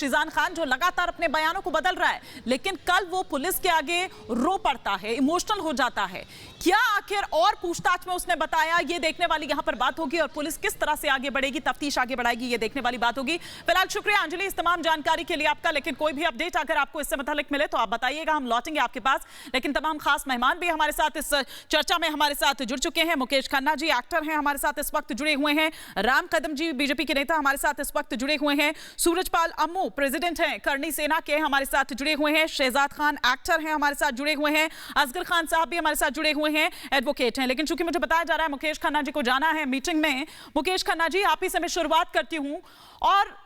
शिजान खान, जो लगातार अपने बयानों को बदल रहा है, लेकिन कल वो पुलिस के आगे रो पड़ता है, इमोशनल हो जाता है। क्या आखिर और पूछताछ में उसने बताया, ये देखने वाली यहां पर बात होगी, और पुलिस किस तरह से आगे बढ़ेगी, तफ्तीश आगे बढ़ाएगी, ये देखने वाली बात होगी। फिलहाल शुक्रिया अंजलि इस तमाम जानकारी के लिए आपका। लेकिन कोई भी अपडेट अगर आपको इससे मुतालिक मिले तो आप बताइएगा, हम लौटेंगे आपके पास। लेकिन तमाम खास मेहमान भी हमारे साथ इस चर्चा में हमारे साथ जुड़ चुके हैं। मुकेश खन्ना जी एक्टर हैं, हमारे साथ इस वक्त जुड़े हुए हैं। राम कदम जी बीजेपी के नेता हमारे साथ इस वक्त जुड़े हुए हैं। सूरजपाल अम्मू प्रेसिडेंट हैं करनी सेना के, हमारे साथ जुड़े हुए हैं। शहजाद खान एक्टर हैं, हमारे साथ जुड़े हुए हैं। असगर खान साहब भी हमारे साथ जुड़े हुए हैं, एडवोकेट हैं। लेकिन चूंकि मुझे बताया जा रहा है मुकेश खन्ना जी को जाना है मीटिंग में, मुकेश खन्ना जी आप ही से मैं शुरुआत करती हूं। और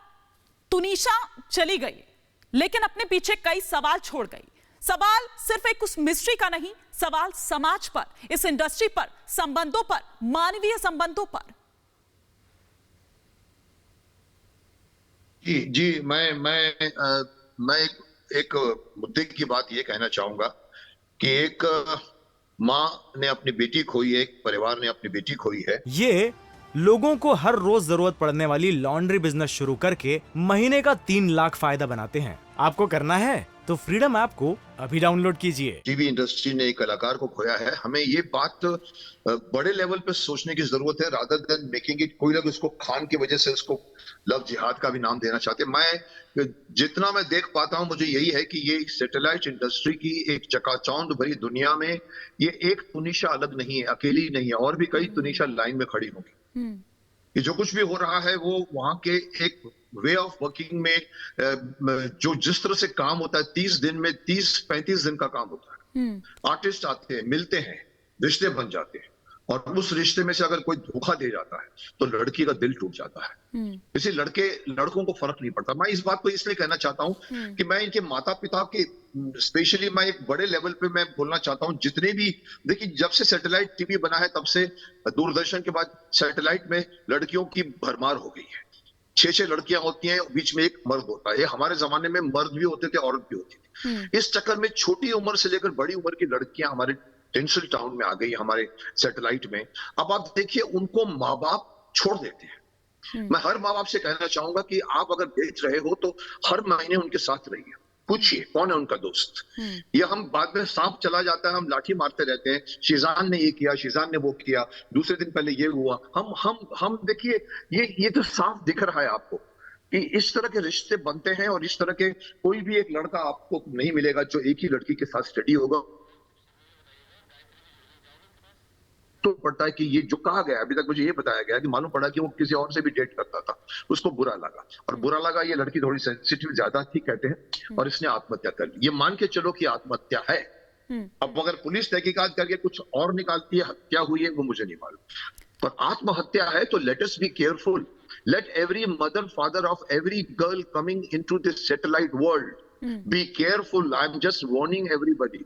तुनिशा चली गई, लेकिन अपने पीछे कई सवाल छोड़ गई। सवाल सिर्फ एक उस मिस्ट्री का नहीं, सवाल समाज पर, इस इंडस्ट्री पर, संबंधों पर, मानवीय संबंधों पर। जी मैं एक मुद्दे की बात ये कहना चाहूंगा कि एक माँ ने अपनी बेटी खोई है, एक परिवार ने अपनी बेटी खोई है। ये लोगों को हर रोज जरूरत पड़ने वाली लॉन्ड्री बिजनेस शुरू करके महीने का 3 लाख फायदा बनाते हैं। आपको करना है तो फ्रीडम ऐप को अभी डाउनलोड कीजिए। टीवी इंडस्ट्री ने एक कलाकार को खोया है। हमें ये बात बड़े लेवल पे सोचने की जरूरत है, रादर देन मेकिंग इट। कोई लोग इसको खान की वजह से इसको लव जिहाद का भी नाम देना चाहते हैं। मैं जितना मैं देख पाता हूं, मुझे यही है कि ये सैटेलाइट इंडस्ट्री की एक चकाचौंध भरी दुनिया में ये एक तुनिशा अलग नहीं है, अकेली नहीं है, और भी कई तुनिशा लाइन में खड़ी होंगी। कि जो कुछ भी हो रहा है वो वहां के एक वे ऑफ वर्किंग में जो जिस तरह से काम होता है, 30 दिन में 30-35 दिन का काम होता है। आर्टिस्ट आते हैं, मिलते हैं, रिश्ते बन जाते हैं, और उस रिश्ते में से अगर कोई धोखा दे जाता है तो लड़की का दिल टूट जाता है। इसी लड़कों को फर्क नहीं पड़ता। मैं इस बात को इसलिए कहना चाहता हूं कि मैं इनके माता पिता के स्पेशली मैं एक बड़े लेवल पे मैं बोलना चाहता हूं। जितने भी देखिए, जब से सैटेलाइट टीवी बना है तब से दूरदर्शन के बाद सैटेलाइट में लड़कियों की भरमार हो गई है। 6-6 लड़कियां होती हैं, बीच में एक मर्द होता है। हमारे जमाने में मर्द भी होते थे, औरत भी होती थी। इस चक्कर में छोटी उम्र से लेकर बड़ी उम्र की लड़कियां हमारे टेंसिल टाउन में आ गई, हमारे सैटेलाइट में। अब आप देखिए, उनको माँ बाप छोड़ देते हैं। मैं हर माँ बाप से कहना चाहूंगा कि आप अगर बेच रहे हो तो हर महीने उनके साथ रहिए, पूछिए कौन है उनका दोस्त। या हम बाद में सांप चला जाता है, हम लाठी मारते रहते हैं, शिजान ने ये किया, शिजान ने वो किया, दूसरे दिन पहले ये हुआ। हम देखिए, ये तो साफ दिख रहा है आपको कि इस तरह के रिश्ते बनते हैं, और इस तरह के कोई भी एक लड़का आपको नहीं मिलेगा जो एक ही लड़की के साथ स्टडी होगा। तो पड़ता है कि ये जो कहा गया, अभी तक मुझे ये बताया गया कि मालूम पड़ा कि वो किसी और से भी डेट करता था, उसको बुरा लगा, और बुरा लगा, ये लड़की थोड़ी सेंसिटिव ज्यादा थी कहते हैं, और इसने आत्महत्या कर ली। ये मान के चलो कि आत्महत्या है। अब अगर पुलिस तहकीकात करके कुछ और निकालती है हत्या हुई है, वो मुझे नहीं मालूम, पर आत्महत्या है तो let us be careful. Let every mother father of every girl coming into this satellite world be careful. I am just warning everybody.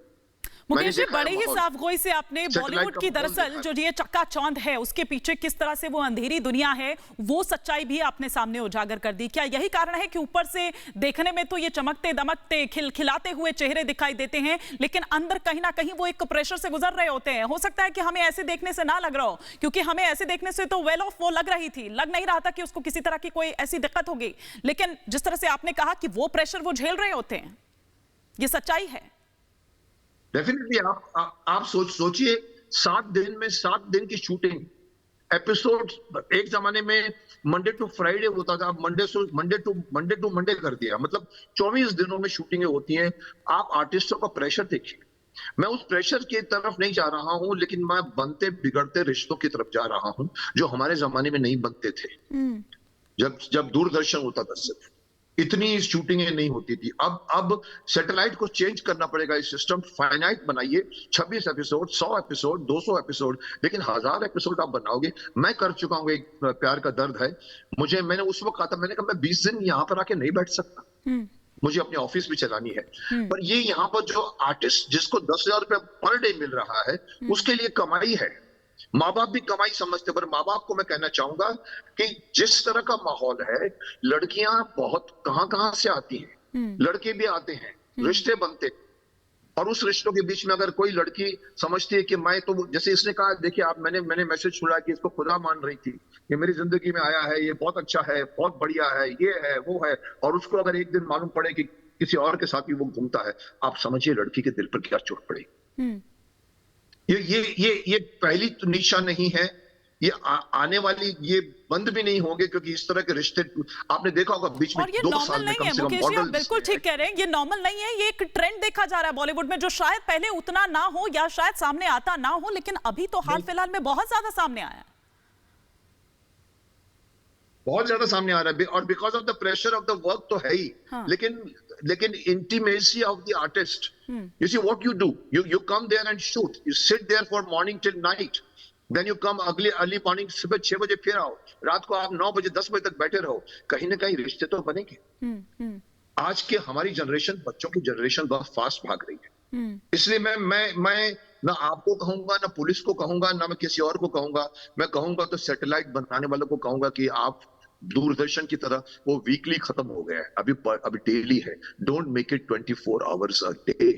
Mukesh ji, बड़े ही साफगोई से आपने बॉलीवुड की दरअसल जो ये चक्काचौंध है उसके पीछे किस तरह से वो अंधेरी दुनिया है, वो सच्चाई भी आपने सामने उजागर कर दी। क्या यही कारण है कि ऊपर से देखने में तो ये चमकते दमकते खिलखिलाते हुए चेहरे दिखाई देते हैं, लेकिन अंदर कहीं ना कहीं वो एक प्रेशर से गुजर रहे होते हैं? हो सकता है कि हमें ऐसे देखने से ना लग रहा हो, क्योंकि हमें ऐसे देखने से तो वेल ऑफ वो लग रही थी, लग नहीं रहा था कि उसको किसी तरह की कोई ऐसी दिक्कत होगी। लेकिन जिस तरह से आपने कहा कि वो प्रेशर वो झेल रहे होते हैं, ये सच्चाई है। डेफिनेटली आप सोचिए, 7 दिन में 7 दिन की शूटिंग एपिसोड। एक जमाने में मंडे टू फ्राइडे होता था, अब मंडे टू मंडे कर दिया। मतलब 24 दिनों में शूटिंगें होती हैं। आप आर्टिस्टों का प्रेशर देखिए। मैं उस प्रेशर की तरफ नहीं जा रहा हूं, लेकिन मैं बनते बिगड़ते रिश्तों की तरफ जा रहा हूं, जो हमारे जमाने में नहीं बनते थे। जब दूरदर्शन होता था, सिर्फ इतनी शूटिंगें नहीं होती थी। अब सैटेलाइट को चेंज करना पड़ेगा। इस सिस्टम फाइनाइट बनाइए, 26 एपिसोड, 100 एपिसोड, 200 एपिसोड, लेकिन 1000 एपिसोड आप बनाओगे। मैं कर चुका हूं, एक प्यार का दर्द है। मैंने उस वक्त कहा था, मैंने कहा मैं 20 दिन यहां पर आके नहीं बैठ सकता, मुझे अपनी ऑफिस भी चलानी है। पर ये यहाँ पर जो आर्टिस्ट जिसको 10,000 रुपया पर डे मिल रहा है, उसके लिए कमाई है। माँ बाप भी कमाई समझते, पर माँ बाप को मैं कहना चाहूंगा कि जिस तरह का माहौल है, लड़कियां बहुत कहां से आती हैं, लड़के भी आते हैं, रिश्ते बनते, और उस रिश्तों के बीच में अगर कोई लड़की समझती है कि मैं तो, जैसे इसने कहा, देखिए आप, मैंने मैसेज सुना कि इसको खुदा मान रही थी, ये मेरी जिंदगी में आया है, ये बहुत अच्छा है, बहुत बढ़िया है, ये है वो है, और उसको अगर एक दिन मालूम पड़े कि किसी और के साथ भी वो घूमता है, आप समझिए लड़की के दिल पर क्या चोट पड़ेगी। ये पहली तो निशा नहीं है, ये आने वाली, ये बंद भी नहीं होंगे, क्योंकि इस तरह के रिश्ते आपने देखा होगा बीच में और ये 2 नॉर्मल साल में नहीं कम है से कम मुकेश जी, आप मॉडल्स बिल्कुल ठीक कह रहे हैं, ये नॉर्मल नहीं है, ये एक ट्रेंड देखा जा रहा है बॉलीवुड में, जो शायद पहले उतना ना हो या शायद सामने आता ना हो, लेकिन अभी तो हाल फिलहाल में बहुत ज्यादा सामने आया है। बहुत ज्यादा सामने आ रहा है, और because of the pressure of the work तो है ही। हाँ। लेकिन intimacy of the artist, you see what you do, you come there and shoot, you sit there for morning till night, then you come अगली early morning, सुबह 6 बजे फिर आओ, रात को आप 9 बजे 10 बजे तक बैठे रहो, कहीं ना कहीं रिश्ते तो बनेंगे। आज के हमारी जनरेशन, बच्चों की जनरेशन बहुत फास्ट भाग रही है, इसलिए मैं ना आपको कहूंगा, ना पुलिस को कहूंगा, ना मैं किसी और को कहूंगा, मैं कहूंगा तो सैटेलाइट बनाने वालों को कहूंगा कि आप दूरदर्शन की तरह, वो वीकली खत्म हो गया है, अभी डेली है, don't make it 24 hours a day.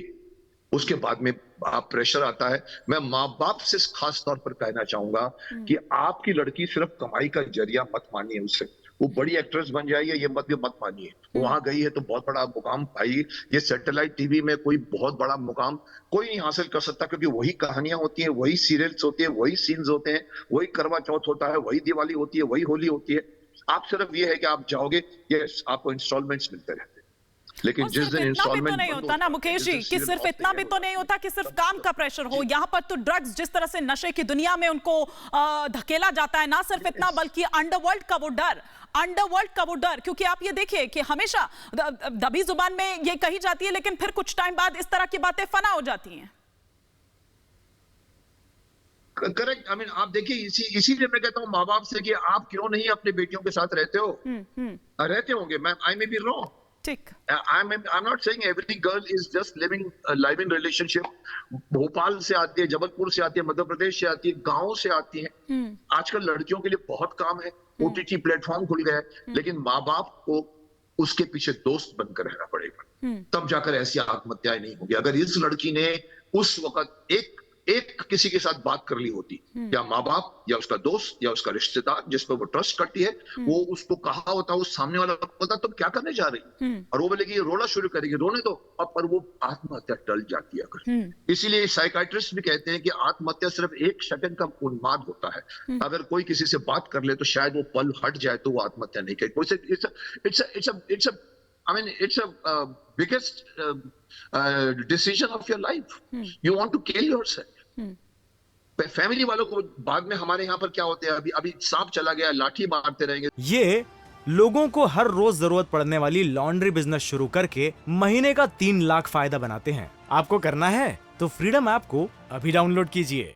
उसके बाद में आप प्रेशर आता है। मैं माँ बाप से खास तौर पर कहना चाहूंगा कि आपकी लड़की सिर्फ कमाई का जरिया मत मानिए उसे, वो बड़ी एक्ट्रेस बन जाइए ये मत मानिए, वो वहां गई है तो बहुत बड़ा मुकाम पाई, ये सैटेलाइट टीवी में कोई बहुत बड़ा मुकाम कोई नहीं हासिल कर सकता, क्योंकि वही कहानियां होती हैं, वही सीरियल्स होती है, वही सीन्स होते हैं, वही करवा चौथ होता है, वही दिवाली होती है, वही होली होती है। आप सिर्फ ये है कि आप जाओगे, ये आपको इंस्टॉलमेंट्स मिलते रहते हैं, लेकिन जिस दिन इंस्टॉलमेंट नहीं होता ना मुकेश जी, कि सिर्फ इतना भी तो नहीं होता कि सिर्फ काम का प्रेशर हो, यहाँ पर तो ड्रग्स, जिस तरह से नशे की दुनिया में उनको धकेला जाता है, ना सिर्फ इतना बल्कि अंडरवर्ल्ड का वो डर, क्योंकि आप ये देखिए कि हमेशा दबी जुबान में ये कही जाती है, लेकिन फिर कुछ टाइम बाद इस तरह की बातें फना हो जाती हैं। करेक्ट, आई मीन आप देखिए, इसीलिए मैं कहता हूँ माँ बाप से कि आप क्यों नहीं अपने बेटियों के साथ रहते हो। रहते होंगे, मैं आई मे बी रॉन्ग, ठीक, I'm not saying every girl is just living a live-in relationship. Bhopal से आती है, जबलपुर से आती है, मध्य प्रदेश से आती है, गांव से आती है। आजकल लड़कियों के लिए बहुत काम है, ओटीटी प्लेटफॉर्म खुल गया है, लेकिन माँ बाप को उसके पीछे दोस्त बनकर रहना पड़ेगा, तब जाकर ऐसी आत्महत्याएं नहीं होगी। अगर इस लड़की ने उस वक्त एक किसी के साथ बात कर ली होती, या माँ बाप या उसका दोस्त या उसका रिश्तेदार जिस पर वो ट्रस्ट करती है, वो उसको कहा होता, उस सामने वाला बोलता तुम क्या करने जा रही, और वो बोलेगी रोना शुरू करेगी, रोने दो, पर वो आत्महत्या टल जाती है अगर। इसीलिए साइकाइट्रिस्ट भी कहते हैं कि आत्महत्या सिर्फ 1 सेकंड का उन्माद होता है, अगर कोई किसी से बात कर ले तो शायद वो पल हट जाए तो वो आत्महत्या नहीं करेगी। I mean, it's a biggest decision of your life. You want to kill yourself. Family वालों को बाद में, हमारे यहाँ पर क्या होते हैं, अभी सांप चला गया, लाठी मारते रहेंगे। ये लोगों को हर रोज जरूरत पड़ने वाली लॉन्ड्री बिजनेस शुरू करके महीने का 3 लाख फायदा बनाते हैं। आपको करना है तो फ्रीडम ऐप को अभी डाउनलोड कीजिए।